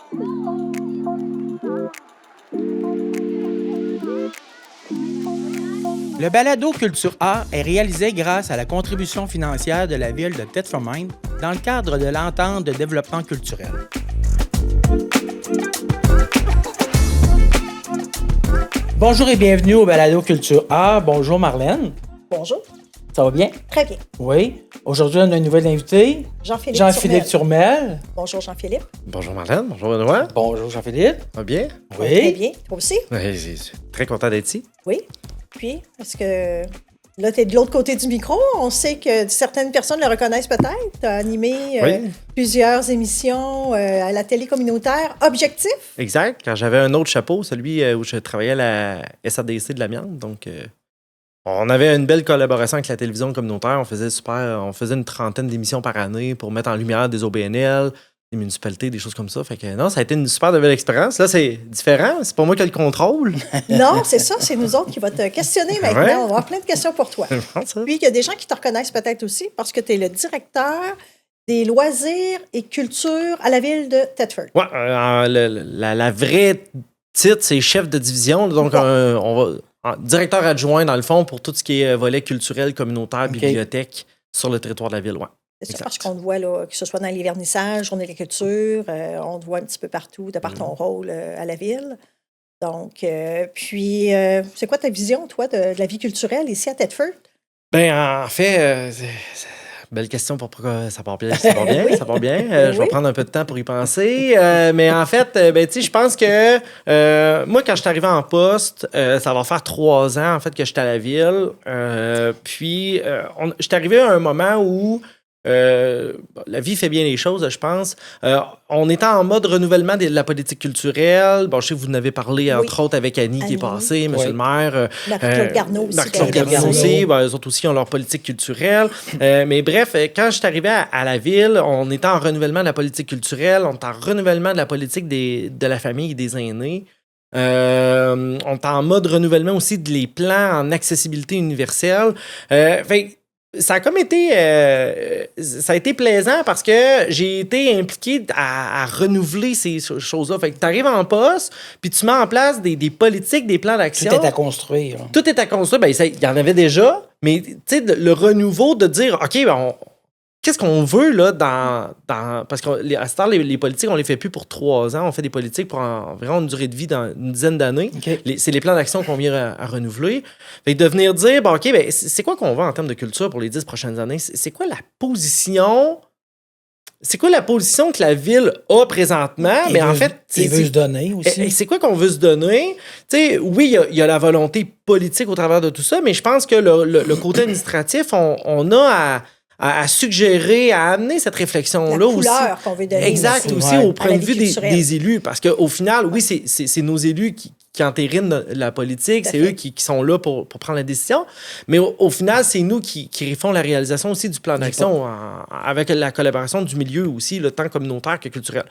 Le balado Culture A est réalisé grâce à la contribution financière de la ville de Thetford Mines dans le cadre de l'entente de développement culturel. Bonjour et bienvenue au balado Culture A. Bonjour Marlène. Bonjour. Ça va bien? Très bien. Oui. Aujourd'hui, on a un nouvel invité. Jean-Philippe Turmel. Bonjour Jean-Philippe. Bonjour Marlène, bonjour Benoît. Bonjour Jean-Philippe. Ça va bien? Oui. Très bien. Toi aussi? Oui, je suis très content d'être ici. Oui. Puis, est-ce que là, tu es de l'autre côté du micro? On sait que certaines personnes le reconnaissent peut-être. Tu as animé plusieurs émissions à la télé communautaire. Objectif? Exact. Quand j'avais un autre chapeau, celui où je travaillais à la SADC de l'amiante. Donc, on avait une belle collaboration avec la télévision communautaire. On faisait une trentaine d'émissions par année pour mettre en lumière des OBNL, des municipalités, des choses comme ça. Fait que non, ça a été une super belle expérience. Là, c'est différent. C'est pas moi qui ai le contrôle. Non, c'est ça. C'est nous autres qui va te questionner maintenant. Ouais. On va avoir plein de questions pour toi. Puis, il y a des gens qui te reconnaissent peut-être aussi parce que tu es le directeur des loisirs et culture à la ville de Thetford. Oui, la vraie titre, c'est chef de division. Donc, on va directeur adjoint, dans le fond, pour tout ce qui est volet culturel, communautaire, bibliothèque sur le territoire de la ville. Ouais. C'est ça, parce qu'on te voit, là, que ce soit dans les vernissages, journée de la culture, on te voit un petit peu partout, de par ton rôle à la ville. Donc, puis, c'est quoi ta vision, toi, de la vie culturelle ici à Thetford? Bien, en fait, belle question pour pourquoi ça part bien. Ça part bien, ça part bien. Je vais prendre un peu de temps pour y penser. Mais en fait, je pense que moi, quand je suis arrivé en poste, ça va faire 3 ans, en fait, que j'étais à la ville. Puis, je suis arrivé à un moment où la vie fait bien les choses, je pense. On était en mode renouvellement de la politique culturelle. Bon, je sais que vous en avez parlé, entre autres, avec Annie qui est passée, Monsieur le maire. Marc-Claude Garneau aussi. Marc-Claude Garneau aussi. Eux autres aussi ont leur politique culturelle. Mais bref, quand je suis arrivé à la ville, on était en renouvellement de la politique culturelle, on était en renouvellement de la politique de la famille et des aînés. On est en mode renouvellement aussi des plans en accessibilité universelle. Ça a comme été ça a été plaisant parce que j'ai été impliqué à renouveler ces choses-là. Fait que tu arrives en poste, puis tu mets en place des politiques, des plans d'action. Tout est à construire. Tout est à construire. Ben, il y en avait déjà, mais le renouveau de dire, OK, qu'est-ce qu'on veut là parce qu'à ce temps, les politiques, on les fait plus pour 3 ans. On fait des politiques pour environ une durée de vie dans une dizaine d'années. Okay. C'est les plans d'action qu'on vient à renouveler. Fait que de venir dire, OK, c'est quoi qu'on veut en termes de culture pour les 10 prochaines années? C'est quoi la position? C'est quoi la position que la ville a présentement? Mais en fait, il veut se donner aussi. C'est quoi qu'on veut se donner? T'sais, oui, il y a la volonté politique au travers de tout ça, mais je pense que le côté administratif, on a à suggérer, à amener cette réflexion-là aussi. La couleur qu'on veut donner. Exact, aussi au point de vue des élus. Parce qu'au final, oui, c'est nos élus qui entérinent la politique, c'est eux qui sont là pour prendre la décision. Mais au final, c'est nous qui font la réalisation aussi du plan d'action avec la collaboration du milieu aussi, le tant communautaire que culturel.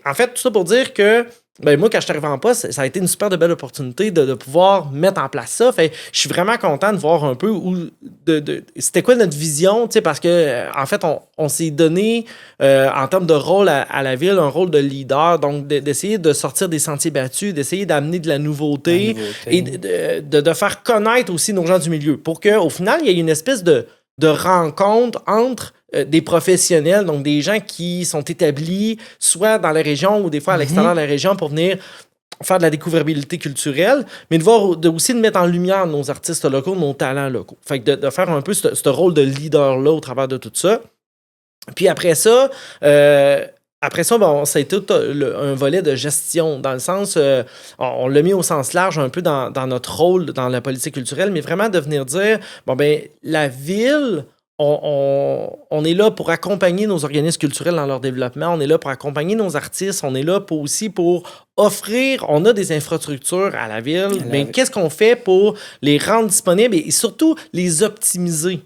En fait, tout ça pour dire que moi, quand je suis arrivé en poste, ça a été une super belle opportunité de pouvoir mettre en place ça. Je suis vraiment content de voir un peu c'était quoi notre vision, parce que en fait, on s'est donné en termes de rôle à la ville, un rôle de leader, donc d'essayer de sortir des sentiers battus, d'essayer d'amener de la nouveauté et de faire connaître aussi nos gens du milieu pour qu'au final, il y ait une espèce de rencontre entre des professionnels, donc des gens qui sont établis soit dans la région ou des fois à l'extérieur de la région pour venir faire de la découvrabilité culturelle, mais aussi de mettre en lumière nos artistes locaux, nos talents locaux. Fait que de faire un peu ce rôle de leader-là au travers de tout ça. Puis après ça, ça a été un volet de gestion, dans le sens, on l'a mis au sens large un peu dans notre rôle dans la politique culturelle, mais vraiment de venir dire, la ville, on est là pour accompagner nos organismes culturels dans leur développement, on est là pour accompagner nos artistes, on est là aussi pour offrir, on a des infrastructures à la ville, mais qu'est-ce qu'on fait pour les rendre disponibles et surtout les optimiser?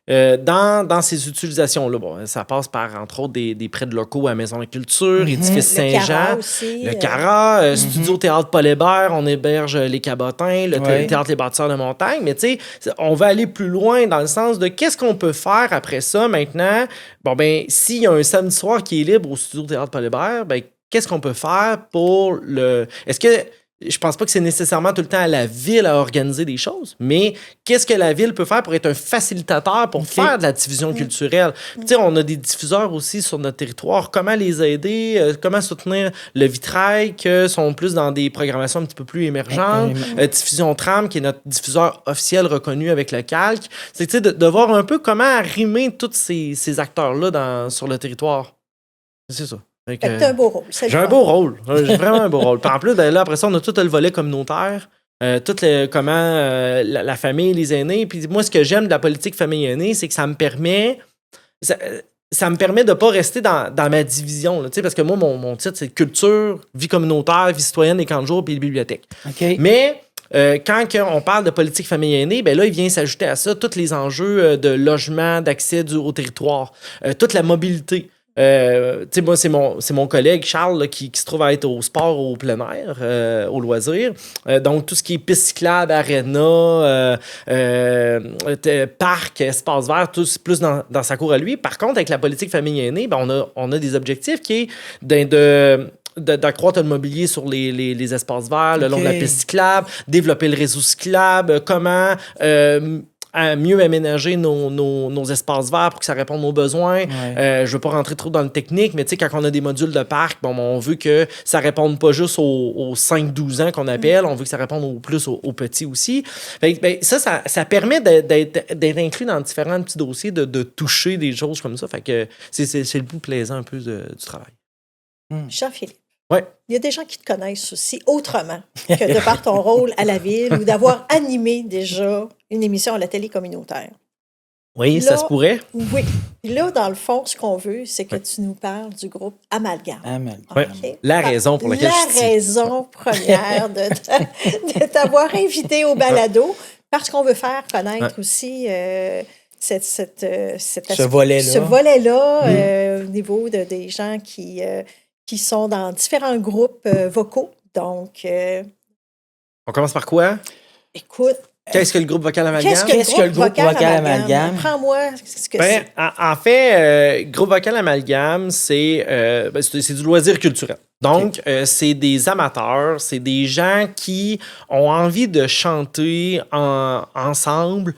Dans ces utilisations-là. Ça passe par, entre autres, des prêts de locaux à la Maison de la Culture, Édifice Saint-Jean, le Cara, Studio Théâtre Paul Hébert, on héberge les Cabotins, le Théâtre Les Bâtisseurs de Montagne, mais tu sais, on va aller plus loin dans le sens de qu'est-ce qu'on peut faire après ça maintenant. S'il y a un samedi soir qui est libre au Studio Théâtre Paul Hébert, qu'est-ce qu'on peut faire pour le... Est-ce que... Je pense pas que c'est nécessairement tout le temps à la ville à organiser des choses, mais qu'est-ce que la ville peut faire pour être un facilitateur pour faire de la diffusion culturelle? Tu sais, on a des diffuseurs aussi sur notre territoire. Comment les aider? Comment soutenir le vitrail, que sont plus dans des programmations un petit peu plus émergentes? Diffusion Tram, qui est notre diffuseur officiel reconnu avec le calque. C'est, tu sais, de voir un peu comment arrimer tous ces acteurs-là sur le territoire. C'est ça. T'as un beau rôle. J'ai un beau rôle. J'ai vraiment un beau rôle. Puis en plus, là, après ça, on a tout le volet communautaire. Comment la famille, les aînés. Puis moi, ce que j'aime de la politique famille-aînée, c'est que ça me permet de pas rester dans ma division. Là, parce que moi, mon titre, c'est culture, vie communautaire, vie citoyenne, les camps de jour, puis les bibliothèques. Okay. Mais quand on parle de politique famille-aînée, ben là, il vient s'ajouter à ça tous les enjeux de logement, d'accès au territoire, toute la mobilité. Tu sais, moi, c'est mon collègue Charles là, qui se trouve à être au sport au plein air, au loisir. Donc, tout ce qui est piste cyclable, aréna, parc, espace vert, tout c'est plus dans sa cour à lui. Par contre, avec la politique famille aînée, ben, on a des objectifs qui est d'accroître le mobilier sur les espaces verts, le long de la piste cyclable, développer le réseau cyclable, comment... à mieux aménager nos espaces verts pour que ça réponde aux besoins. Ouais. Je veux pas rentrer trop dans le technique, mais tu sais, quand on a des modules de parc, bon, on veut que ça réponde pas juste aux 5-12 ans qu'on appelle, on veut que ça réponde plus aux petits aussi. Fait, ben, ça permet d'être inclus dans différents petits dossiers, de toucher des choses comme ça. Fait que c'est le bout plaisant un peu du travail. Jean-Philippe. Ouais. Il y a des gens qui te connaissent aussi autrement que de par ton rôle à la ville ou d'avoir animé déjà une émission à la télé communautaire. Oui, là, ça se pourrait. Oui. Puis là, dans le fond, ce qu'on veut, c'est que tu nous parles du groupe Amalgame. Okay? Ouais. La raison pour laquelle je suis La raison première de t'avoir invité au balado, parce qu'on veut faire connaître aussi ce volet-là au niveau des gens qui sont dans différents groupes vocaux. Donc... on commence par quoi? Écoute... Qu'est-ce que le groupe vocal Amalgame? Qu'est-ce que le groupe vocal Amalgame? Prends-moi ce que c'est. En fait, groupe vocal Amalgame, c'est du loisir culturel. Donc, c'est des amateurs, c'est des gens qui ont envie de chanter ensemble.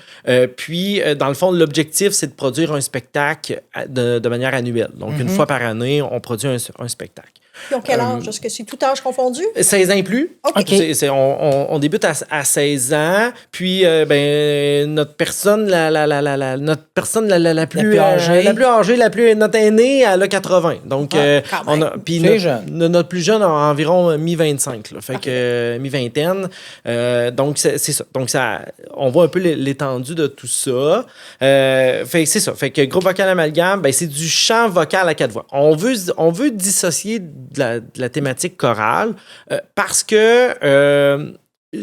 Puis, dans le fond, l'objectif, c'est de produire un spectacle de manière annuelle. Donc, une fois par année, on produit un spectacle. Ils ont quel âge? Est-ce que c'est tout âge confondu? 16 ans et plus. OK. On débute à 16 ans. Puis, notre personne la plus âgée, notre aînée, elle a 80. Donc, notre plus jeune a environ mi-25. Là, fait que mi-vingtaine. Donc, c'est ça. Donc, on voit un peu l'étendue de tout ça. Fait que c'est ça. Fait que groupe vocal Amalgame, c'est du chant vocal à 4 voix. On veut dissocier de la thématique chorale parce que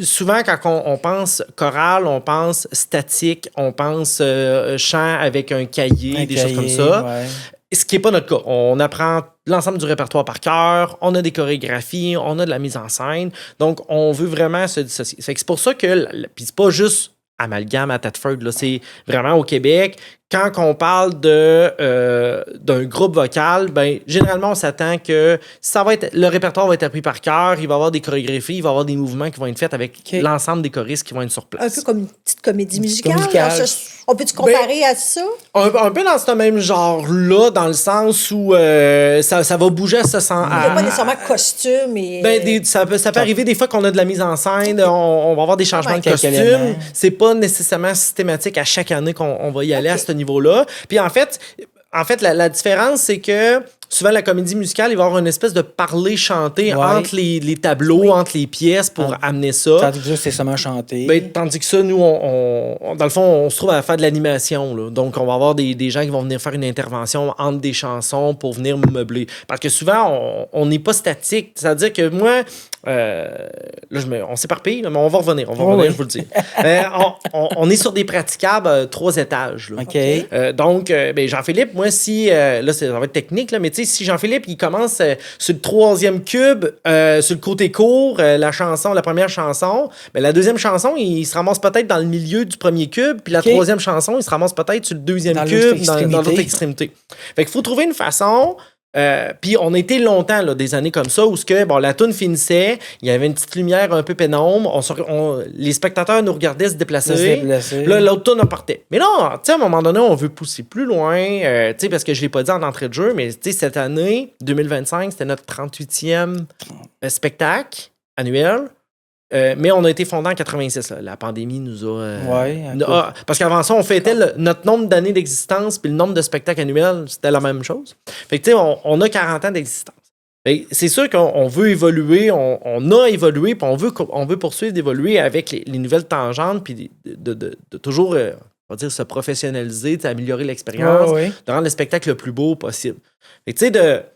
souvent, quand on pense chorale, on pense statique, on pense chant avec un cahier, choses comme ça. Ouais. Ce qui n'est pas notre cas. On apprend l'ensemble du répertoire par cœur, on a des chorégraphies, on a de la mise en scène. Donc, on veut vraiment se dissocier. C'est pour ça que... Puis c'est pas juste Amalgame à Thetford, là, c'est vraiment au Québec. Quand on parle d'un groupe vocal, généralement, on s'attend que le répertoire va être appris par cœur, il va y avoir des chorégraphies, il va y avoir des mouvements qui vont être faits avec l'ensemble des choristes qui vont être sur place. Un peu comme une petite comédie musicale. On peut-tu comparer à ça? Un peu dans ce même genre-là, dans le sens où ça va bouger à ce sens. Il n'y a pas nécessairement costume. Ça peut arriver des fois qu'on a de la mise en scène, on va avoir des changements de costume. C'est pas nécessairement systématique à chaque année qu'on va y aller à ce niveau-là. Puis en fait, la différence, c'est que souvent, la comédie musicale, il va y avoir une espèce de parler-chanter entre les tableaux, entre les pièces pour amener ça. Tandis que ça, c'est seulement chanter. Tandis que ça, nous, dans le fond, on se trouve à faire de l'animation. Là. Donc, on va avoir des gens qui vont venir faire une intervention entre des chansons pour venir meubler. Parce que souvent, on n'est pas statique. C'est-à-dire que moi... on s'éparpille, mais on va revenir, je vous le dis. On est sur des praticables 3 étages. Là. Okay. Donc, Jean-Philippe, moi, si... là, ça va être technique, là, mais tu sais, si Jean-Philippe, il commence sur le 3e cube, sur le côté court, la première chanson, la deuxième chanson, il se ramasse peut-être dans le milieu du premier cube, puis la 3e chanson, il se ramasse peut-être sur le 2e cube, dans l'autre extrémité. Fait qu'il faut trouver une façon Puis on a été longtemps, là, des années comme ça, où la toune finissait, il y avait une petite lumière un peu pénombre, les spectateurs nous regardaient se déplacer. Là, l'autre toune partait. Mais là, tu sais, à un moment donné, on veut pousser plus loin, tu sais, parce que je l'ai pas dit en entrée de jeu, mais tu sais, cette année, 2025, c'était notre 38e spectacle annuel. Mais on a été fondé en 86. Là. La pandémie nous a... parce qu'avant ça, on fêtait notre nombre d'années d'existence puis le nombre de spectacles annuels, c'était la même chose. Fait que, tu sais, on a 40 ans d'existence. C'est sûr qu'on veut évoluer, on a évolué, puis on veut poursuivre d'évoluer avec les nouvelles tangentes, puis de toujours, on va dire, se professionnaliser, améliorer l'expérience, de rendre le spectacle le plus beau possible. Fait que, tu sais,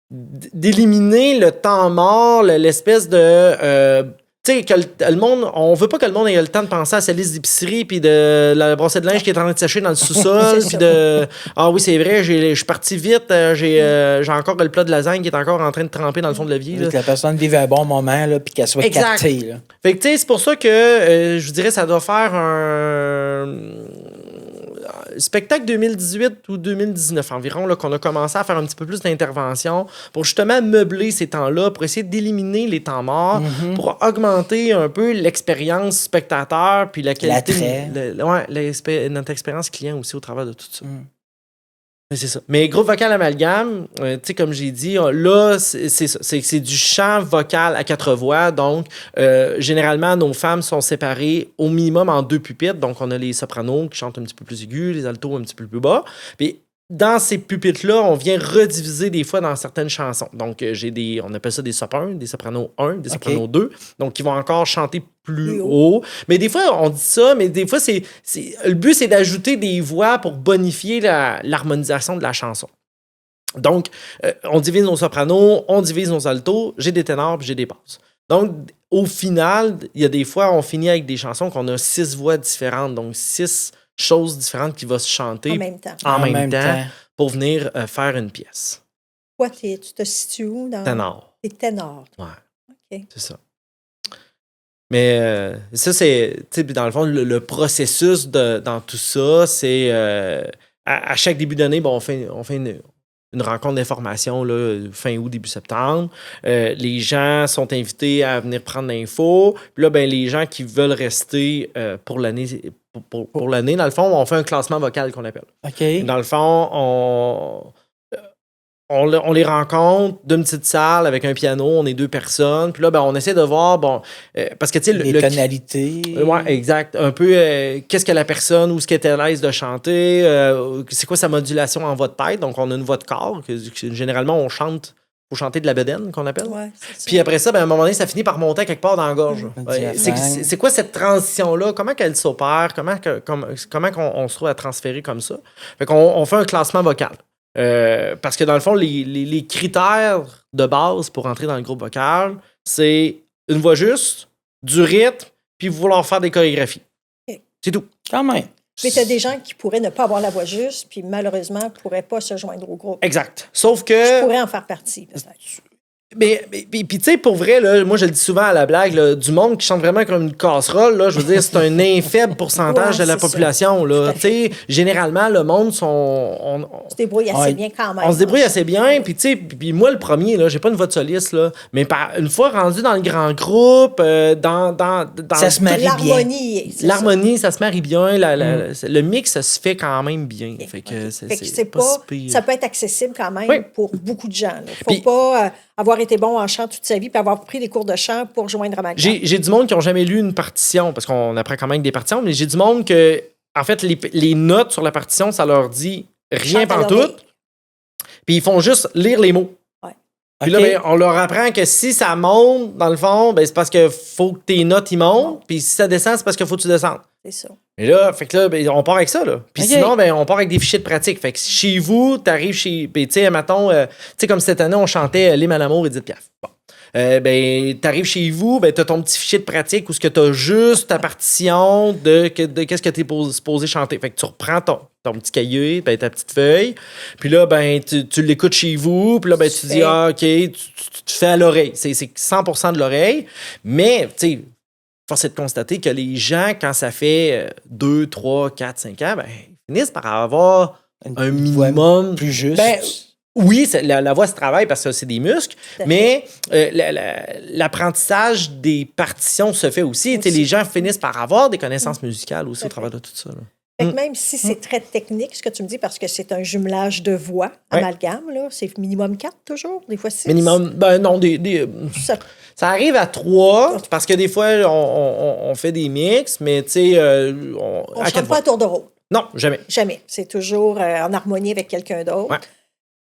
d'éliminer le temps mort, l'espèce de... tu sais, que le monde, on veut pas que le monde ait le temps de penser à sa liste d'épicerie puis de la brossette de linge qui est en train de sécher dans le sous-sol puis de ah oui, c'est vrai, je suis parti vite, j'ai encore le plat de lasagne qui est encore en train de tremper dans le fond de l'évier. Que la personne vive un bon moment là puis qu'elle soit captée là. Fait que tu sais, c'est pour ça que je vous dirais ça doit faire un spectacle 2018 ou 2019 environ, là, qu'on a commencé à faire un petit peu plus d'intervention pour justement meubler ces temps-là, pour essayer d'éliminer les temps morts, pour augmenter un peu l'expérience spectateur, puis la qualité, notre expérience client aussi au travers de tout ça. C'est ça. Mais groupe vocal amalgame, tu sais, comme j'ai dit, là, c'est du chant vocal à 4 voix. Donc, généralement, nos femmes sont séparées au minimum en 2 pupitres. Donc, on a les sopranos qui chantent un petit peu plus aigus, les altos un petit peu plus bas. Puis, dans ces pupitres-là, on vient rediviser des fois dans certaines chansons. Donc, on appelle ça des sop 1, des sopranos 1, des sopranos 2. Donc, qui vont encore chanter plus haut. Mais des fois, on dit ça, mais des fois, le but, c'est d'ajouter des voix pour bonifier l'harmonisation de la chanson. Donc, on divise nos sopranos, on divise nos altos, j'ai des ténors puis j'ai des basses. Donc, au final, il y a des fois, on finit avec des chansons qu'on a 6 voix différentes, donc 6 choses différentes qui vont se chanter en même temps pour venir faire une pièce. Toi, tu te situes où? Ténor. T'es ténor. Ouais. OK. C'est ça. Mais ça, c'est, tu sais, dans le fond, le processus dans tout ça, c'est à chaque début d'année, on fait une rencontre d'information là, fin août, début septembre. Les gens sont invités à venir prendre l'info. Puis là, les gens qui veulent rester pour l'année, pour l'année, dans le fond, on fait un classement vocal qu'on appelle. OK. Dans le fond, on les rencontre d'une petite salle avec un piano, on est 2 personnes. Puis là, on essaie de voir, parce que tu sais, les tonalités. Oui, exact. Un peu, qu'est-ce que la personne, où est-ce qu'elle est à l'aise de chanter, c'est quoi sa modulation en voix de tête. Donc, on a une voix de corps, que généralement, on chante. Faut chanter de la bedaine, qu'on appelle. Ouais, puis après ça, à un moment donné, ça finit par monter quelque part dans la gorge. C'est quoi cette transition-là? Comment qu'elle s'opère? Comment qu'on se trouve à transférer comme ça? Fait qu'on fait un classement vocal. Parce que dans le fond, les critères de base pour entrer dans le groupe vocal, c'est une voix juste, du rythme, puis vouloir faire des chorégraphies. Okay. C'est tout. Quand même. Mais tu as des gens qui pourraient ne pas avoir la voix juste, puis malheureusement, ne pourraient pas se joindre au groupe. Exact. Sauf que... Je pourrais en faire partie, peut-être. Mais puis tu sais, pour vrai, là, moi, je le dis souvent à la blague, là, du monde qui chante vraiment comme une casserole, là, je veux dire, c'est un infaible pourcentage de la population. Là. Tu sais, généralement, le monde on se débrouille assez bien quand même. On se débrouille assez bien, puis tu sais, puis moi, le premier, là, j'ai pas une voix de soliste, là, mais une fois rendu dans le grand groupe, dans ça se marie l'harmonie, bien. L'harmonie, ça se marie bien, le mix, ça se fait quand même bien. Fait que c'est pas si pire. Ça peut être accessible quand même pour beaucoup de gens. Il faut pas... avoir été bon en chant toute sa vie puis avoir pris des cours de chant pour joindre Amalgame. J'ai du monde qui n'ont jamais lu une partition, parce qu'on apprend quand même des partitions, mais j'ai du monde que, en fait, les notes sur la partition, ça leur dit rien pantoute, puis ils font juste lire les mots. Ouais. Puis là, on leur apprend que si ça monte, dans le fond, c'est parce qu'il faut que tes notes y montent, puis si ça descend, c'est parce qu'il faut que tu descendes. C'est ça. Et là, fait que là, on part avec ça, là. Puis sinon, on part avec des fichiers de pratique. Fait que chez vous, t'arrives chez... Puis tu sais, mettons, tu sais, comme cette année, on chantait l'hymne à l'amour, Edith Piaf. Bon. T'arrives chez vous, t'as ton petit fichier de pratique où ce que t'as juste ta partition de qu'est-ce que t'es supposé chanter. Fait que tu reprends ton petit cahier, ta petite feuille, puis là, tu l'écoutes chez vous, puis là, tu dis, OK, tu fais à l'oreille. C'est 100% de l'oreille, mais, tu sais, force est de constater que les gens, quand ça fait 2, 3, 4, 5 ans, ils finissent par avoir un minimum plus juste. Oui, la voix se travaille parce que c'est des muscles, mais l'apprentissage des partitions se fait aussi. Les gens finissent par avoir des connaissances musicales aussi au travers de tout ça. Là. Fait que même si c'est très technique, ce que tu me dis, parce que c'est un jumelage de voix, amalgame, là, c'est minimum 4 toujours? Des fois, c'est... Minimum, non, ça arrive à 3, parce que des fois, on fait des mix, mais tu sais... on ne chante pas à tour de rôle. Non, jamais. Jamais. C'est toujours en harmonie avec quelqu'un d'autre. Ouais.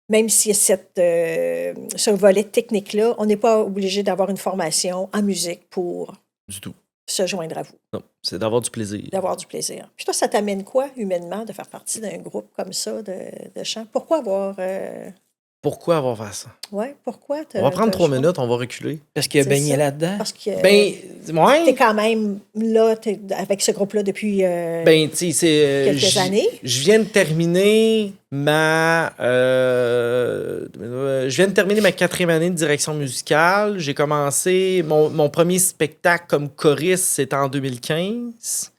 Même s'il y a ce volet technique-là, on n'est pas obligé d'avoir une formation en musique pour du tout se joindre à vous. Non, c'est d'avoir du plaisir. D'avoir du plaisir. Puis toi, ça t'amène quoi, humainement, de faire partie d'un groupe comme ça de chant? Pourquoi avoir... Pourquoi avoir fait ça? Oui, pourquoi? On va prendre 3 minutes, on va reculer. Parce qu'il y a baigné là-dedans. Parce que t'es quand même là, avec ce groupe-là depuis quelques années. Je viens de terminer ma 4e année de direction musicale. J'ai commencé mon premier spectacle comme choriste, c'était en 2015.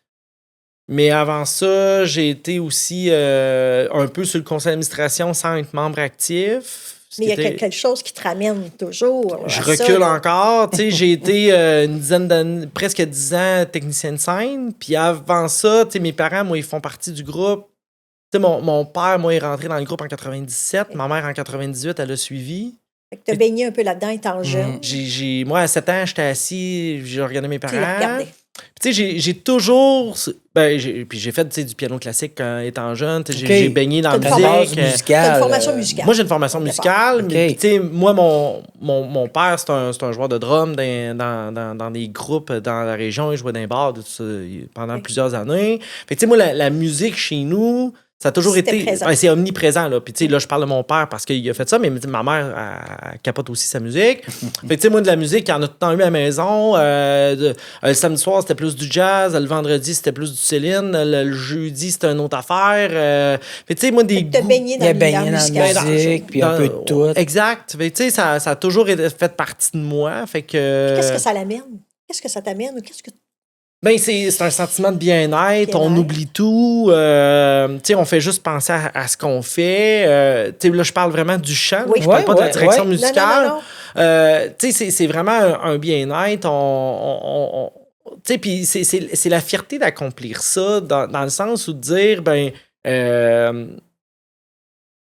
Mais avant ça, j'ai été aussi un peu sur le conseil d'administration sans être membre actif. Mais il y a quelque chose qui te ramène toujours. Je recule encore. J'ai été une dizaine d'années, presque 10 ans technicien de scène. Puis avant ça, mes parents, moi, ils font partie du groupe. Mon père, moi, est rentré dans le groupe en 97. Ma mère, en 98, elle a suivi. Fait que tu as baigné un peu là-dedans étant jeune. Moi, à 7 ans, j'étais assis, j'ai regardé mes parents. Tu les regardais. Tu sais, j'ai toujours... puis j'ai fait du piano classique étant jeune. J'ai baigné dans la musique. T'as une formation musicale. Moi, j'ai une formation musicale. Mais tu sais, moi, mon père, c'est un joueur de drum dans des groupes dans la région. Il jouait dans les bars pendant plusieurs années. Fait que tu sais, moi, la musique chez nous... Ça a toujours été... c'est omniprésent, là. Puis, tu sais, là, je parle de mon père parce qu'il a fait ça, mais ma mère, elle capote aussi sa musique. Fait que, tu sais, moi, de la musique, il y en a tout le temps eu à la maison. Le samedi soir, c'était plus du jazz. Le vendredi, c'était plus du Céline. Le jeudi, c'était une autre affaire. Fait que, tu sais, moi, des goûts... baigné dans la musique, puis un peu de tout. Exact. Fait que, tu sais, ça a toujours fait partie de moi. Fait que... Qu'est-ce que ça l'amène? Qu'est-ce que ça t'amène? Qu'est-ce que... Ben, c'est un sentiment de bien-être, on oublie tout, on fait juste penser à ce qu'on fait. Là, je parle vraiment du chant, je parle pas de la direction musicale. C'est vraiment un bien-être. Puis c'est la fierté d'accomplir ça, dans le sens où de dire,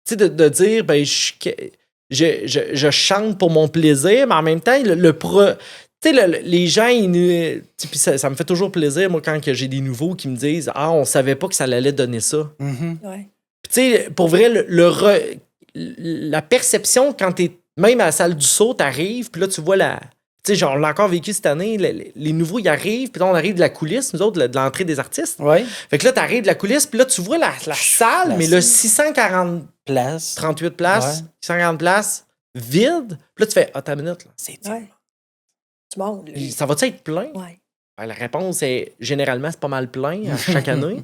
de dire, je chante pour mon plaisir, mais en même temps, les gens, puis ça me fait toujours plaisir, moi, quand j'ai des nouveaux qui me disent « Ah, on savait pas que ça allait donner ça. Mm-hmm. » Puis, tu sais, pour vrai, la perception, quand t'es même à la salle du saut, t'arrives, puis là, tu vois la... Tu sais, genre, on l'a encore vécu cette année, les nouveaux, ils arrivent, puis là, on arrive de la coulisse, nous autres, de l'entrée des artistes. Ouais. Fait que là, t'arrives de la coulisse, puis là, tu vois la salle, mais là, 640 places, 38 places, 640 places, vide. Puis là, tu fais « Ah, ta minute, là. » C'est Monde, ça va-tu être plein? Ouais. La réponse est généralement, c'est pas mal plein à chaque année.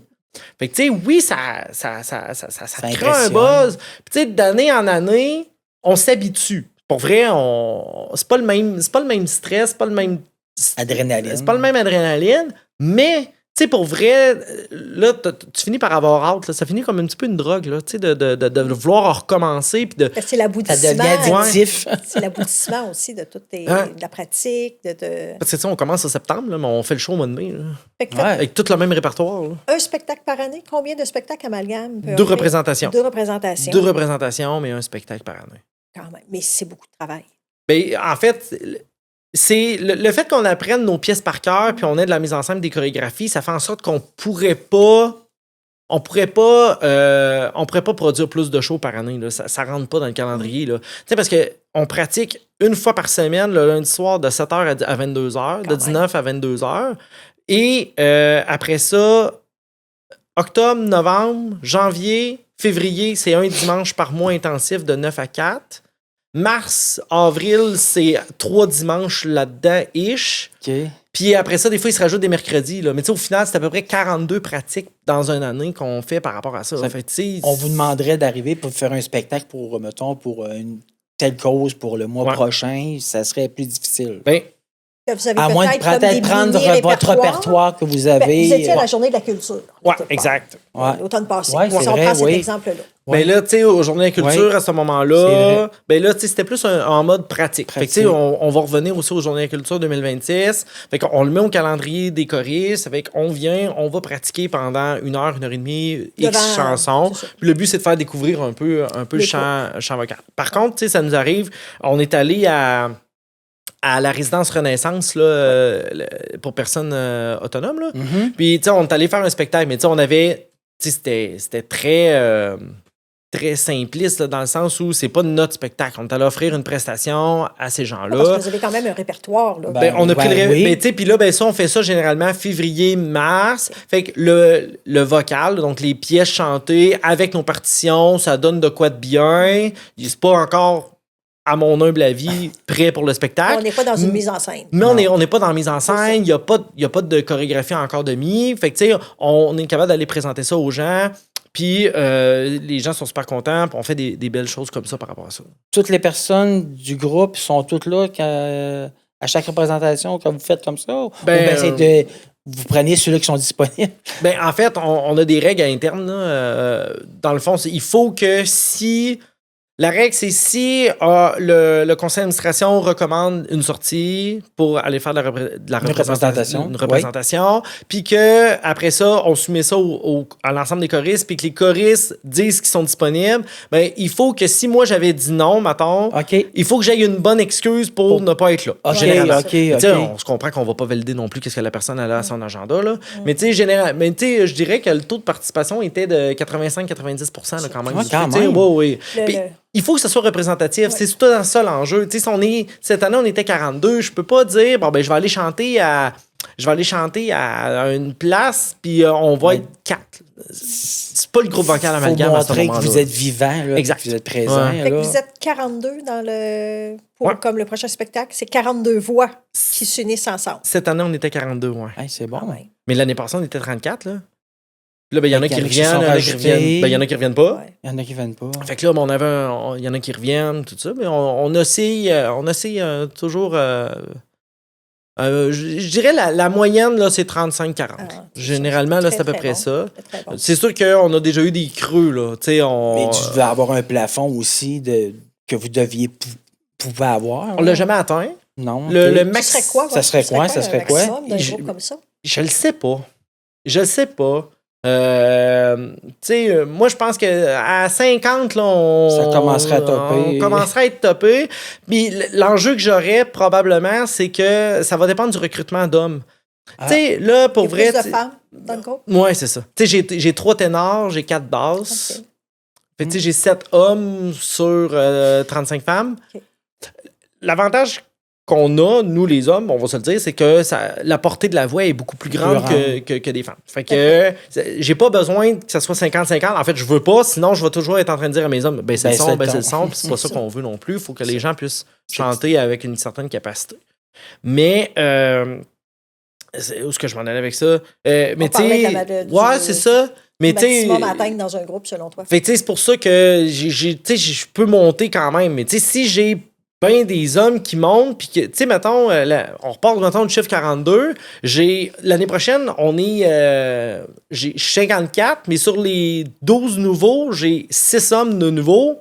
Fait que, tu sais, oui, ça crée un buzz. Puis, tu sais, d'année en année, on s'habitue. Pour vrai, c'est pas le même stress, c'est pas le même adrénaline. C'est pas le même adrénaline, mais tu sais, pour vrai, là, tu finis par avoir hâte. Là. Ça finit comme un petit peu une drogue, là, tu sais, de vouloir recommencer. Puis c'est l'aboutissement. Ça devient addictif. C'est l'aboutissement aussi de toute de la pratique. Parce que, on commence en septembre, là, mais on fait le show au mois de mai. Là. Avec tout le même répertoire. Là. Un spectacle par année? Combien de spectacles amalgame? 2 représentations. 2 représentations. 2 représentations, mais un spectacle par année. Quand même. Mais c'est beaucoup de travail. Bien, en fait... C'est le fait qu'on apprenne nos pièces par cœur puis on ait de la mise en scène des chorégraphies, ça fait en sorte qu'on pourrait pas produire plus de shows par année. Là. Ça rentre pas dans le calendrier. Tu sais, parce qu'on pratique une fois par semaine, le lundi soir, de 7h à 22h, de 19 à 22h. Et après ça, octobre, novembre, janvier, février, c'est un dimanche par mois intensif de 9 à 4. Mars, avril, c'est 3 dimanches là-dedans-ish. Okay. Puis après ça, des fois, il se rajoute des mercredis. Là. Mais tu sais, au final, c'est à peu près 42 pratiques dans une année qu'on fait par rapport à ça. Fait, on vous demanderait d'arriver pour faire un spectacle pour, mettons, pour une telle cause pour le mois prochain. Ça serait plus difficile. Ben, Vous avez À moins de peut-être prendre votre répertoire que vous avez. Vous étiez à la Journée de la culture. Oui, exact. L'automne passé. Ouais, si on prend cet exemple-là. Mais là, tu sais, aux Journées de la culture, à ce moment-là, ben là, tu sais, c'était plus en mode pratique. Fait que, tu sais, on va revenir aussi aux Journées de la culture 2026. Fait qu'on le met au calendrier des choristes. Fait qu'on vient, on va pratiquer pendant 1 heure, 1 heure et demie, X chansons. Puis le but, c'est de faire découvrir un peu le chant vocal. Par contre, tu sais, ça nous arrive, on est allé à la résidence Renaissance là, pour personnes autonomes. Là. Mm-hmm. Puis, tu sais, on est allé faire un spectacle, mais tu sais, on avait... Tu sais, c'était très... très simpliste là, dans le sens où c'est pas notre spectacle. On est allé offrir une prestation à ces gens-là. Parce que vous avez quand même un répertoire. Là. On a pris le puis là, ça, on fait ça généralement février, mars. Fait que le vocal, donc les pièces chantées avec nos partitions, ça donne de quoi de bien. C'est pas encore, à mon humble avis, prêt pour le spectacle. On n'est pas dans une mise en scène. Mais on n'est pas dans la mise en scène. Il n'y a pas de chorégraphie encore de mis. Fait que, tu sais, on est capable d'aller présenter ça aux gens. Puis les gens sont super contents. Puis on fait des belles choses comme ça par rapport à ça. Toutes les personnes du groupe sont toutes là à chaque représentation que vous faites comme ça? Ou bien c'est vous prenez ceux-là qui sont disponibles? Ben, en fait, on a des règles internes. Là. Dans le fond, il faut que si... La règle, c'est si le conseil d'administration recommande une sortie pour aller faire de la représentation, puis que après ça, on soumet ça à l'ensemble des choristes, puis que les choristes disent qu'ils sont disponibles, ben, il faut que si moi j'avais dit non, mettons, il faut que j'aie une bonne excuse pour ne pas être là. On se comprend qu'on va pas valider non plus qu'est-ce que la personne a à son agenda. Là. Mais tu sais, je dirais que le taux de participation était de 85-90% là, quand même. Oui. Il faut que ce soit représentatif. Ouais. C'est tout ça l'enjeu. Tu sais, cette année, on était 42. Je peux pas dire, bon, ben, je vais aller chanter à une place, puis on va être 4. C'est pas le groupe vocal amalgame à ce moment-là. Montrer que vous êtes vivant, là, exact. Que vous êtes présent. Fait que vous êtes 42 comme le prochain spectacle. C'est 42 voix qui s'unissent ensemble. Cette année, on était 42, ouais. Hey, c'est bon. Ouais. Mais l'année passée, on était 34, là. Là, il y en a qui reviennent, il y en a qui reviennent pas. Il y en a qui reviennent pas. Fait que là, il y en a qui reviennent, tout ça, mais on essaye toujours... je dirais la moyenne, là, c'est 35-40. Généralement, là, c'est à peu près ça. Bon. C'est sûr qu'on a déjà eu des creux, là. Mais tu devais avoir un plafond aussi que vous pouvez avoir. On l'a jamais atteint. Non. Le max... Ça serait quoi? Ça serait quoi? Groupe comme ça? Je le sais pas. Moi, je pense qu'à 50, là, ça commencerait à topper. On commencerait à être topé. Puis l'enjeu que j'aurais, probablement, c'est que ça va dépendre du recrutement d'hommes. Tu sais, là, pour vrai... Il y a plus de femmes dans le groupe? Oui, c'est ça. Tu sais, j'ai 3 ténors, j'ai 4 basses. Okay. Fait que, tu sais, j'ai 7 hommes sur 35 femmes. Okay. L'avantage qu'on a, nous les hommes, on va se le dire, c'est que la portée de la voix est beaucoup plus grande que des femmes. Fait que j'ai pas besoin que ça soit 50-50. En fait, je veux pas, sinon je vais toujours être en train de dire à mes hommes, c'est le son, puis c'est pas ça qu'on veut non plus. Il faut que les gens puissent chanter avec une certaine capacité. Mais c'est où est-ce que je m'en allais avec ça? Mais tu sais, c'est ça. Mais maximum à atteindre dans un groupe, selon toi. Fait que c'est pour ça que je peux monter quand même. Mais tu sais, si j'ai des hommes qui montent, puis que, tu sais, mettons, on repart, mettons, du chiffre 42, l'année prochaine, j'ai 54, mais sur les 12 nouveaux, j'ai 6 hommes de nouveaux.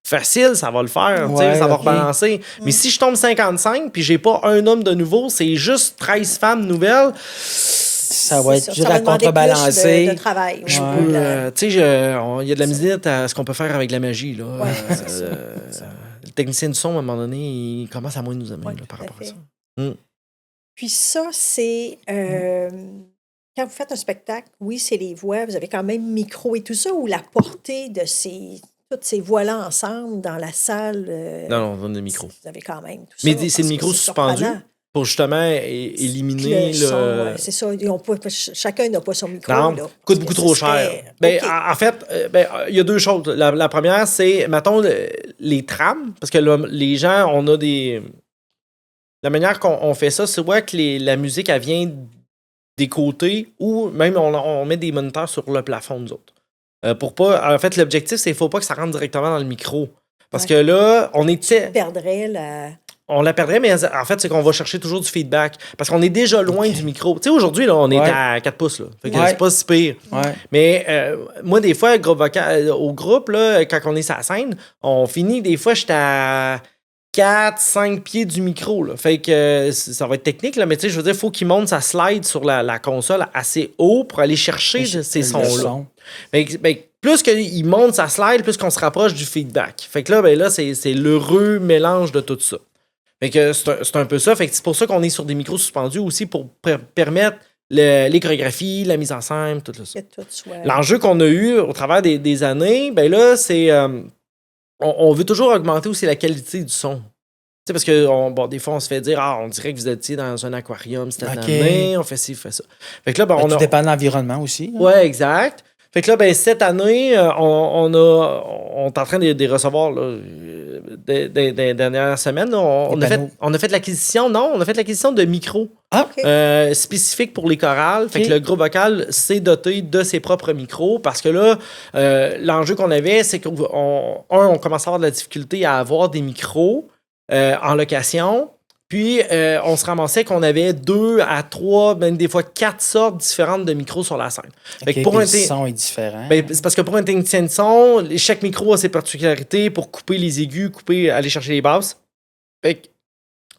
Facile, ça va le faire, ça va rebalancer. Mais si je tombe 55, puis j'ai pas un homme de nouveau, c'est juste 13 femmes nouvelles, ça va être dur à contrebalancer. De travail. Tu sais, il y a de la visite à ce qu'on peut faire avec la magie, là. Ouais, c'est ça. Le technicien du son, à un moment donné, il commence à moins nous aimer par rapport à ça. Puis ça, c'est... quand vous faites un spectacle, oui, c'est les voix, vous avez quand même micro et tout ça, ou la portée de toutes ces voix-là ensemble dans la salle... non, on a des micros. Vous avez quand même tout ça. Mais c'est le micro suspendu pour justement éliminer le... c'est ça, chacun n'a pas son micro. Non, là, coûte beaucoup trop cher. En fait, il y a 2 choses. La première, c'est, mettons, les trames, parce que là, les gens, on a des... La manière qu'on fait ça, c'est vrai que la musique, elle vient des côtés, ou même on met des moniteurs sur le plafond, nous autres. Pour pas... En fait, l'objectif, c'est qu'il ne faut pas que ça rentre directement dans le micro. Parce que là, on est... Tu perdrais la... on la perdrait, mais en fait, c'est qu'on va chercher toujours du feedback. Parce qu'on est déjà loin du micro. Tu sais, aujourd'hui, là, on est à 4 pouces. Là. Fait que c'est pas si pire. Ouais. Mais moi, des fois, au groupe, là, quand on est sur la scène, on finit, des fois, j'étais à 4-5 pieds du micro. Là. Fait que ça va être technique, là, mais tu sais, je veux dire, il faut qu'il monte sa slide sur la console assez haut pour aller chercher ces sons-là. Ben, plus qu'il monte sa slide, plus qu'on se rapproche du feedback. Fait que là, c'est l'heureux mélange de tout ça. Fait que c'est un peu ça. Fait que c'est pour ça qu'on est sur des micros suspendus aussi pour permettre les chorégraphies, la mise en scène, tout ça. L'enjeu qu'on a eu au travers des années, ben là, c'est... on veut toujours augmenter aussi la qualité du son. Tu sais, parce que des fois, on se fait dire, on dirait que vous étiez dans un aquarium cette année, on fait ci, on fait ça. Fait que là, tout dépend de l'environnement aussi. Hein? Ouais, exact. Fait que là, cette année, on est en train de recevoir là, des dernières semaines. On a fait l'acquisition de micros spécifiques pour les chorales. Fait que le groupe vocal s'est doté de ses propres micros parce que là, l'enjeu qu'on avait, c'est qu'on commence à avoir de la difficulté à avoir des micros en location. Puis, on se ramassait qu'on avait 2 à 3, même des fois 4 sortes différentes de micros sur la scène. Fait que le son est différent. C'est parce que pour un technicien de son, chaque micro a ses particularités pour couper les aigus, aller chercher les basses. Fait que,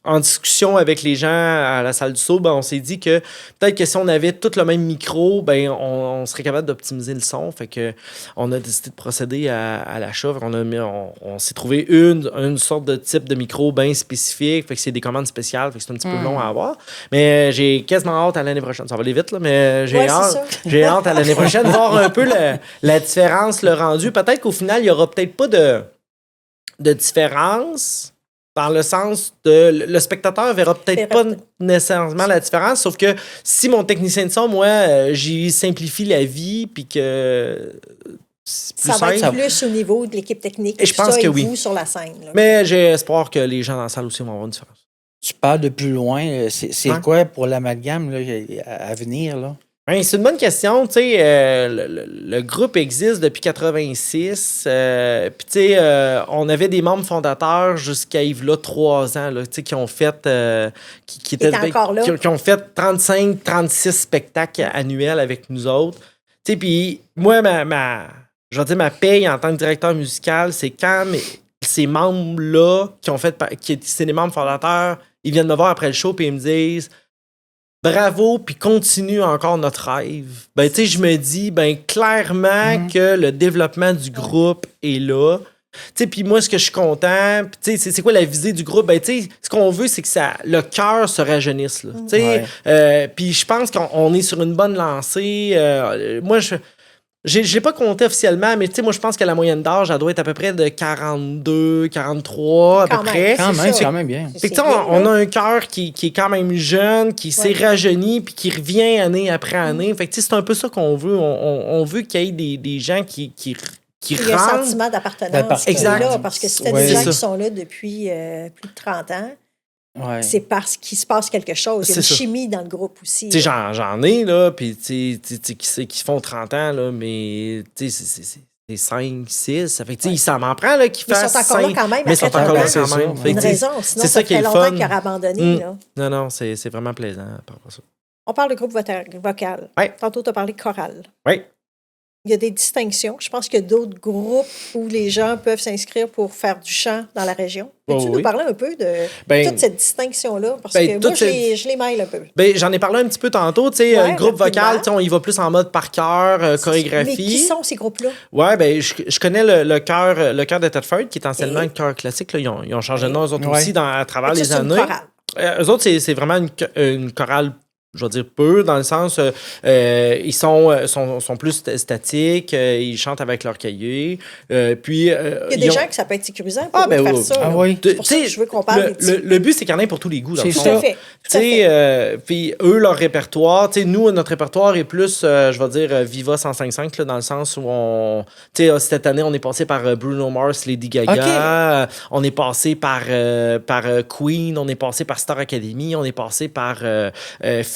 en discussion avec les gens à la salle du saut, on s'est dit que peut-être que si on avait tout le même micro, on serait capable d'optimiser le son. Fait que on a décidé de procéder à l'achat. On s'est trouvé une sorte de type de micro bien spécifique. Fait que c'est des commandes spéciales. Fait que c'est un petit peu long à avoir. Mais j'ai quasiment hâte à l'année prochaine. Ça va aller vite, là, mais j'ai hâte à l'année prochaine de voir un peu la différence, le rendu. Peut-être qu'au final, il n'y aura peut-être pas de différence. Dans le sens de... Le spectateur verra peut-être pas nécessairement la différence, sauf que si mon technicien de son, moi, j'y simplifie la vie, puis que... Ça va être plus au niveau de l'équipe technique. Et je pense que oui. Vous sur la scène. Là. Mais j'ai espoir que les gens dans la salle aussi vont avoir une différence. Tu parles de plus loin. C'est quoi pour l'amalgame à venir, là? C'est une bonne question. Tu sais, le groupe existe depuis 86. Puis, tu sais, on avait des membres fondateurs jusqu'à là 3 ans, là, tu sais, qui ont fait... qui ont fait 35-36 spectacles annuels avec nous autres. Tu sais, puis moi, je vais dire, ma paye en tant que directeur musical, c'est quand ces membres-là c'est les membres fondateurs, ils viennent me voir après le show puis ils me disent... Bravo, puis continue encore notre rêve. Tu sais, je me dis, clairement que le développement du groupe est là. Tu sais, puis moi, ce que je suis content, tu sais, c'est quoi la visée du groupe? Tu sais, ce qu'on veut, c'est que le cœur se rajeunisse, là. Tu sais, puis je pense qu'on est sur une bonne lancée. Moi, j'ai pas compté officiellement, mais tu sais, moi, je pense que la moyenne d'âge, elle doit être à peu près de 42, 43, à peu près. C'est quand même bien. Fait que on a un cœur qui est quand même jeune, qui s'est rajeuni, puis qui revient année après année. Fait que c'est un peu ça qu'on veut. On veut qu'il y ait des gens qui il y a un sentiment d'appartenance. Exact. Là, parce que si tu as des gens qui sont là depuis plus de 30 ans, c'est parce qu'il se passe quelque chose. Il y a une chimie dans le groupe aussi. Tu sais, j'en ai, là, puis qui font 30 ans, là, mais c'est 5, 6. Ça fait que, ça m'en prend, là, qu'ils fassent 5. Ils sont encore là quand même. Mais ils sont encore là quand même. Une raison, sinon ça fait longtemps qu'ils auraient abandonné. Là. Non, c'est vraiment plaisant. Ça. On parle de groupe vocal. Ouais. Tantôt, tu as parlé de chorale. Oui. Il y a des distinctions. Je pense qu'il y a d'autres groupes où les gens peuvent s'inscrire pour faire du chant dans la région. Peux-tu nous parler un peu de toute cette distinction-là? Parce que moi, je les mêle un peu. J'en ai parlé un petit peu tantôt. Le groupe vocal, on y va plus en mode par cœur, chorégraphie. Mais qui sont ces groupes-là? Oui, je connais le chœur de Thetford, qui est anciennement un chœur classique. Là. Ils ont changé de nom, eux autres aussi, à travers les années. Eux autres, c'est vraiment une chorale, je vais dire peu, dans le sens ils sont plus statiques, ils chantent avec leur cahier. Puis, il y a des gens que ça peut être sécurisant pour faire ça. C'est pour ça que je veux qu'on parle le but, c'est qu'il y en ait pour tous les goûts. Dans le fond. Tout à fait. Puis eux, leur répertoire, nous, notre répertoire est plus, je vais dire, Viva 105.5, là, dans le sens où cette année, on est passé par Bruno Mars, Lady Gaga, on est passé par Queen, on est passé par Star Academy, on est passé par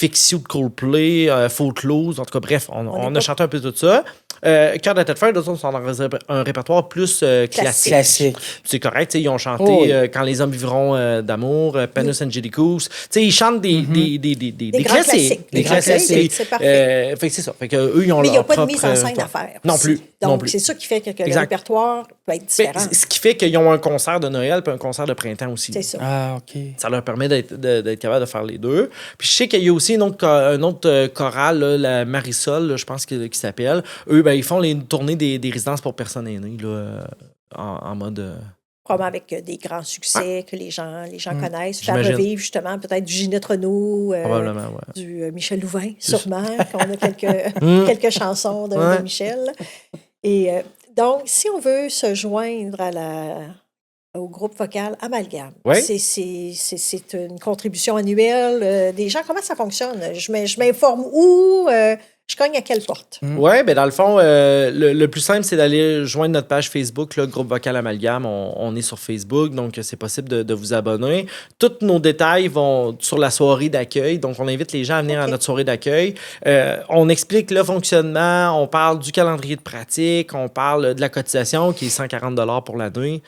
Fix You de Coldplay, Footloose, en tout cas, bref, on a chanté un peu tout ça. Cœur de tête feuille, d'autres sont dans un répertoire plus classique. C'est correct, ils ont chanté Quand les hommes vivront d'amour, Penus Angelicus. Ils chantent des classiques. Des grands classiques. C'est parfait. Fait que c'est ça. Fait que eux, ils ont mais il n'y a pas propre, de mise en scène à faire. Non plus. Donc, c'est ça qui fait que le répertoire peut être différent. Ce qui fait qu'ils ont un concert de Noël puis un concert de printemps aussi. C'est ça. Ah, OK. Ça leur permet d'être capable de faire les deux. Puis je sais qu'il y a aussi un autre chorale, là, la Marisol, là, je pense qui s'appelle. Eux, ben, ils font les tournées des résidences pour personnes aînées là, en mode... Probablement avec des grands succès que les gens connaissent. Faire revivre justement peut-être du Ginette Renaud, du Michel Louvain, sûrement, qu'on a quelques chansons de Michel. Et donc, si on veut se joindre au groupe vocal Amalgame, c'est une contribution annuelle des gens. Comment ça fonctionne? Je m'informe où? Je cogne à quelle porte? Oui, bien dans le fond, le plus simple, c'est d'aller joindre notre page Facebook, le groupe vocal Amalgame. On est sur Facebook, donc c'est possible de vous abonner. Tous nos détails vont sur la soirée d'accueil. Donc, on invite les gens à venir à notre soirée d'accueil. On explique le fonctionnement, on parle du calendrier de pratique, on parle de la cotisation qui est 140 $ pour l'année.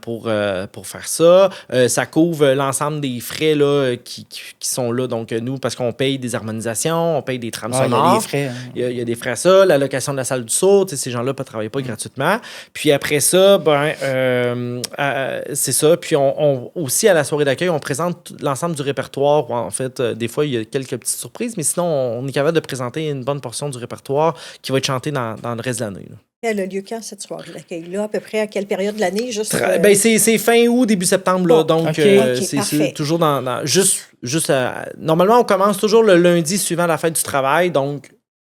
Pour faire ça. Ça couvre l'ensemble des frais là, qui sont là. Donc, nous, parce qu'on paye des harmonisations, on paye des trames sonores. Il y a des frais. Il y a des frais à ça, la location de la salle du saut. Ces gens-là ne travaillent pas gratuitement. Puis après ça, c'est ça. Puis aussi, à la soirée d'accueil, on présente l'ensemble du répertoire. En fait, des fois, il y a quelques petites surprises, mais sinon, on est capable de présenter une bonne portion du répertoire qui va être chanté dans le reste de l'année. Là. Elle a lieu quand, cette soirée d'accueil-là? À peu près à quelle période de l'année? C'est fin août, début septembre. Là, donc, c'est toujours dans normalement, on commence toujours le lundi suivant la fête du travail. Donc,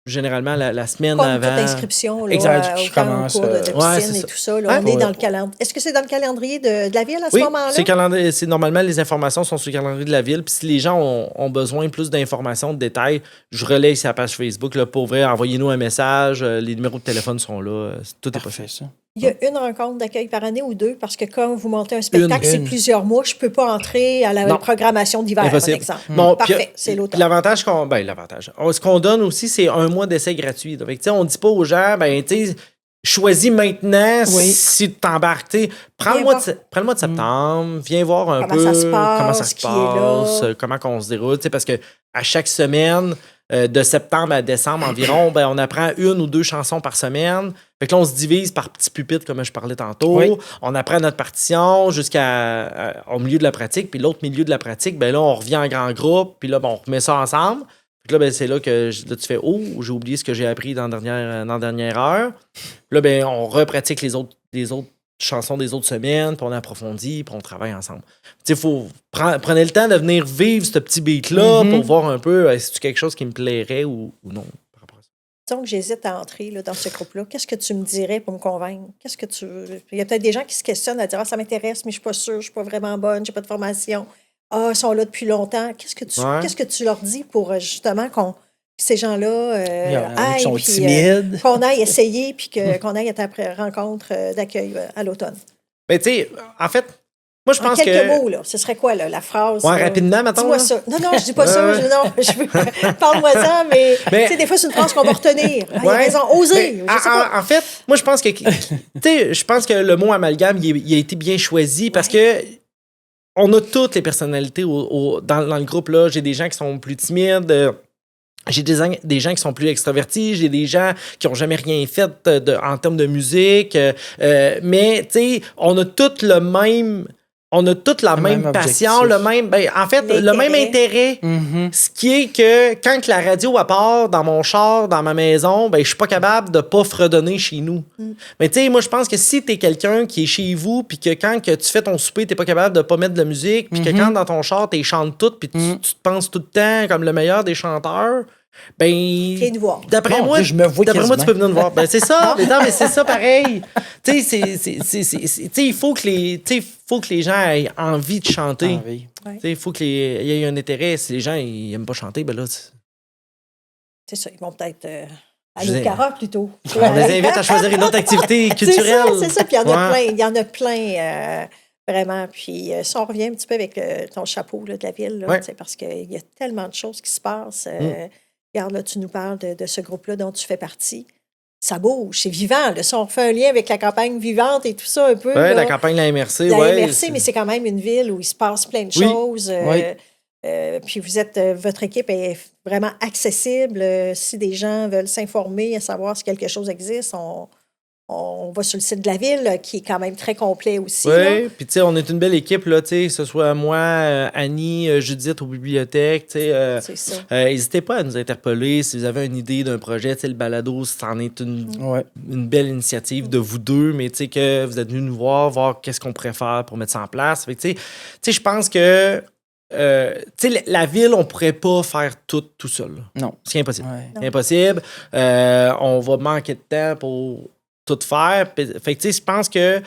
généralement, la semaine comme avant. Toute inscription, là, exact, au cours de piscine et tout ça. Là, on est dans le calendrier. Est-ce que c'est dans le calendrier de la ville à ce moment-là? C'est normalement, les informations sont sur le calendrier de la ville. Puis si les gens ont besoin plus d'informations, de détails, je relaye sur la page Facebook. Là, pour vrai, envoyez-nous un message. Les numéros de téléphone sont là. Tout est possible. Ça. Il y a une rencontre d'accueil par année ou deux? Parce que quand vous montez un spectacle, c'est plusieurs mois. Je ne peux pas entrer à la programmation d'hiver, par exemple. Bon, parfait, c'est l'automne. L'avantage ce qu'on donne aussi, c'est 1 mois d'essai gratuit. Donc, on ne dit pas aux gens, choisis maintenant si tu t'embarques. Prends le mois de septembre, viens voir un peu comment ça se passe, comment on se déroule. Parce que à chaque semaine, de septembre à décembre environ, on apprend 1 ou 2 chansons par semaine. Fait que là, on se divise par petits pupitres, comme je parlais tantôt. Oui. On apprend notre partition jusqu'au milieu de la pratique. Puis l'autre milieu de la pratique, là, on revient en grand groupe. Puis là, on remet ça ensemble. Puis là, c'est là que tu fais « Oh, j'ai oublié ce que j'ai appris dans la dernière heure. » Puis là, on repratique les autres chansons des autres semaines, puis on approfondit, puis on travaille ensemble. Tu sais, prenez le temps de venir vivre ce petit beat-là pour voir un peu si c'est quelque chose qui me plairait ou non par rapport à ça. Donc, j'hésite à entrer dans ce groupe-là. Qu'est-ce que tu me dirais pour me convaincre? Il y a peut-être des gens qui se questionnent à dire « Ah, ça m'intéresse, mais je suis pas sûre, je suis pas vraiment bonne, j'ai pas de formation. Ah, ils sont là depuis longtemps. » Qu'est-ce que tu leur dis pour justement ces gens-là ils sont timides. Qu'on aille essayer puis qu'on aille à ta rencontre d'accueil à l'automne? Mais tu sais, en fait, moi, je pense que... quelques mots, là, ce serait quoi, là, la phrase? Rapidement, maintenant. Dis-moi ça. Non, je dis pas ça. Parle-moi ça, mais tu sais, des fois, c'est une phrase qu'on va retenir. Il a raison, oser. En fait, moi, je pense que... Tu sais, je pense que le mot amalgame, il a été bien choisi parce que on a toutes les personnalités dans le groupe, là. J'ai des gens qui sont plus timides... J'ai des gens qui sont plus extravertis, j'ai des gens qui n'ont jamais rien fait en termes de musique, mais tu sais, on a toute la même passion, le même intérêt. Mm-hmm. Ce qui est que quand la radio part dans mon char, dans ma maison, je suis pas capable de pas fredonner chez nous. Mm. Mais tu sais, moi je pense que si t'es quelqu'un qui est chez vous, puis que quand que tu fais ton souper, t'es pas capable de pas mettre de la musique, puis que quand dans ton char t'es chantes toutes, puis tu te penses tout le temps comme le meilleur des chanteurs. Viens nous voir. D'après moi, tu peux venir nous voir. C'est ça, mais c'est ça pareil. Tu sais, il faut que les gens aient envie de chanter. Il faut qu'il y ait un intérêt. Si les gens n'aiment pas chanter, là... C'est ça, ils vont peut-être aller au Cara plutôt. On les invite à choisir une autre activité culturelle. C'est ça, puis il y en a plein. Vraiment. Puis, si on revient un petit peu avec ton chapeau là, de la ville, là, parce qu'il y a tellement de choses qui se passent. Regarde, là, tu nous parles de ce groupe-là dont tu fais partie. ça bouge, c'est vivant. Là. Si on refait un lien avec la campagne vivante et tout ça un peu. Oui, la campagne de la MRC. La MRC, mais c'est quand même une ville où il se passe plein de choses. Puis votre équipe est vraiment accessible. Si des gens veulent s'informer, à savoir si quelque chose existe, on va sur le site de la ville, qui est quand même très complet aussi. Oui, puis tu sais, on est une belle équipe, là, tu sais, que ce soit moi, Annie, Judith aux bibliothèques, tu sais. C'est ça. N'hésitez pas à nous interpeller si vous avez une idée d'un projet, tu sais, le balado, c'en est une belle initiative de vous deux, mais tu sais, que vous êtes venus nous voir qu'est-ce qu'on pourrait faire pour mettre ça en place. Fait que tu sais, je pense que tu sais, la ville, on pourrait pas faire tout seul. Non. C'est impossible. Ouais. C'est impossible. On va manquer de temps pour tout faire. Fait que, tu sais, je pense que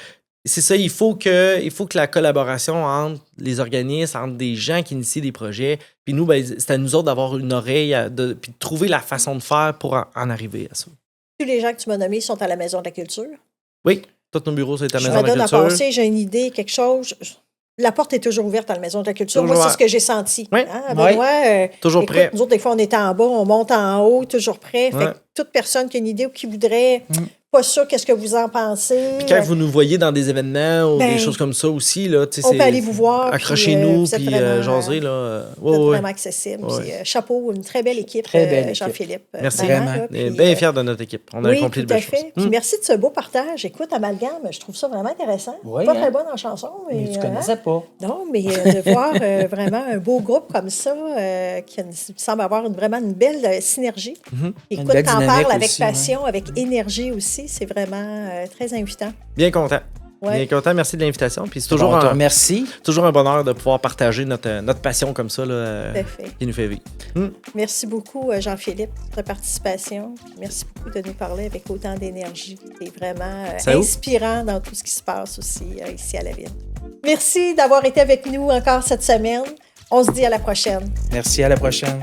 c'est ça, il faut que la collaboration entre les organismes, entre des gens qui initient des projets, puis nous, ben, c'est à nous autres d'avoir une oreille, puis de trouver la façon de faire pour en arriver à ça. Tous les gens que tu m'as nommés sont à la Maison de la Culture. Oui, tous nos bureaux sont à la Maison de la Je me donne Culture. à passer, j'ai une idée, quelque chose. La porte est toujours ouverte à la Maison de la Culture. Toujours. Moi, c'est ce que j'ai senti. Oui. Hein, Benoît, toujours écoute, prêt. Nous autres, des fois, on est en bas, on monte en haut, toujours prêt. Ouais. Fait que toute personne qui a une idée ou qui voudrait, pas sûr, qu'est-ce que vous en pensez? Puis quand vous nous voyez dans des événements ou Ben, des choses comme ça aussi, là, on peut aller vous voir. Accrochez-nous, vous êtes puis vraiment, jaser, là. vous êtes vraiment accessible. Ouais. Puis, chapeau, une très belle équipe, Très belle équipe. Jean-Philippe. Merci. Vraiment. Vraiment. Là, puis, Bien fiers de notre équipe. On a accompli de tout à belles fait. choses. Puis merci de ce beau partage. Écoute, Amalgame, je trouve ça vraiment intéressant. Oui, Pas hein? très bonne en chanson. Mais tu connaissais pas. Non, mais de voir vraiment un beau groupe comme ça, qui semble avoir vraiment une belle synergie. Écoute, belle t'en dynamique parles avec aussi, passion, avec énergie aussi. C'est vraiment très invitant. Bien content. Ouais. Bien content. Merci de l'invitation. Puis c'est toujours, Merci. toujours un bonheur de pouvoir partager notre passion comme ça, là, Tout à fait. qui nous fait vivre. Merci beaucoup, Jean-Philippe, pour ta participation. Merci beaucoup de nous parler avec autant d'énergie. C'est vraiment inspirant dans tout ce qui se passe aussi ici à la ville. Merci d'avoir été avec nous encore cette semaine. On se dit à la prochaine. Merci, à la prochaine.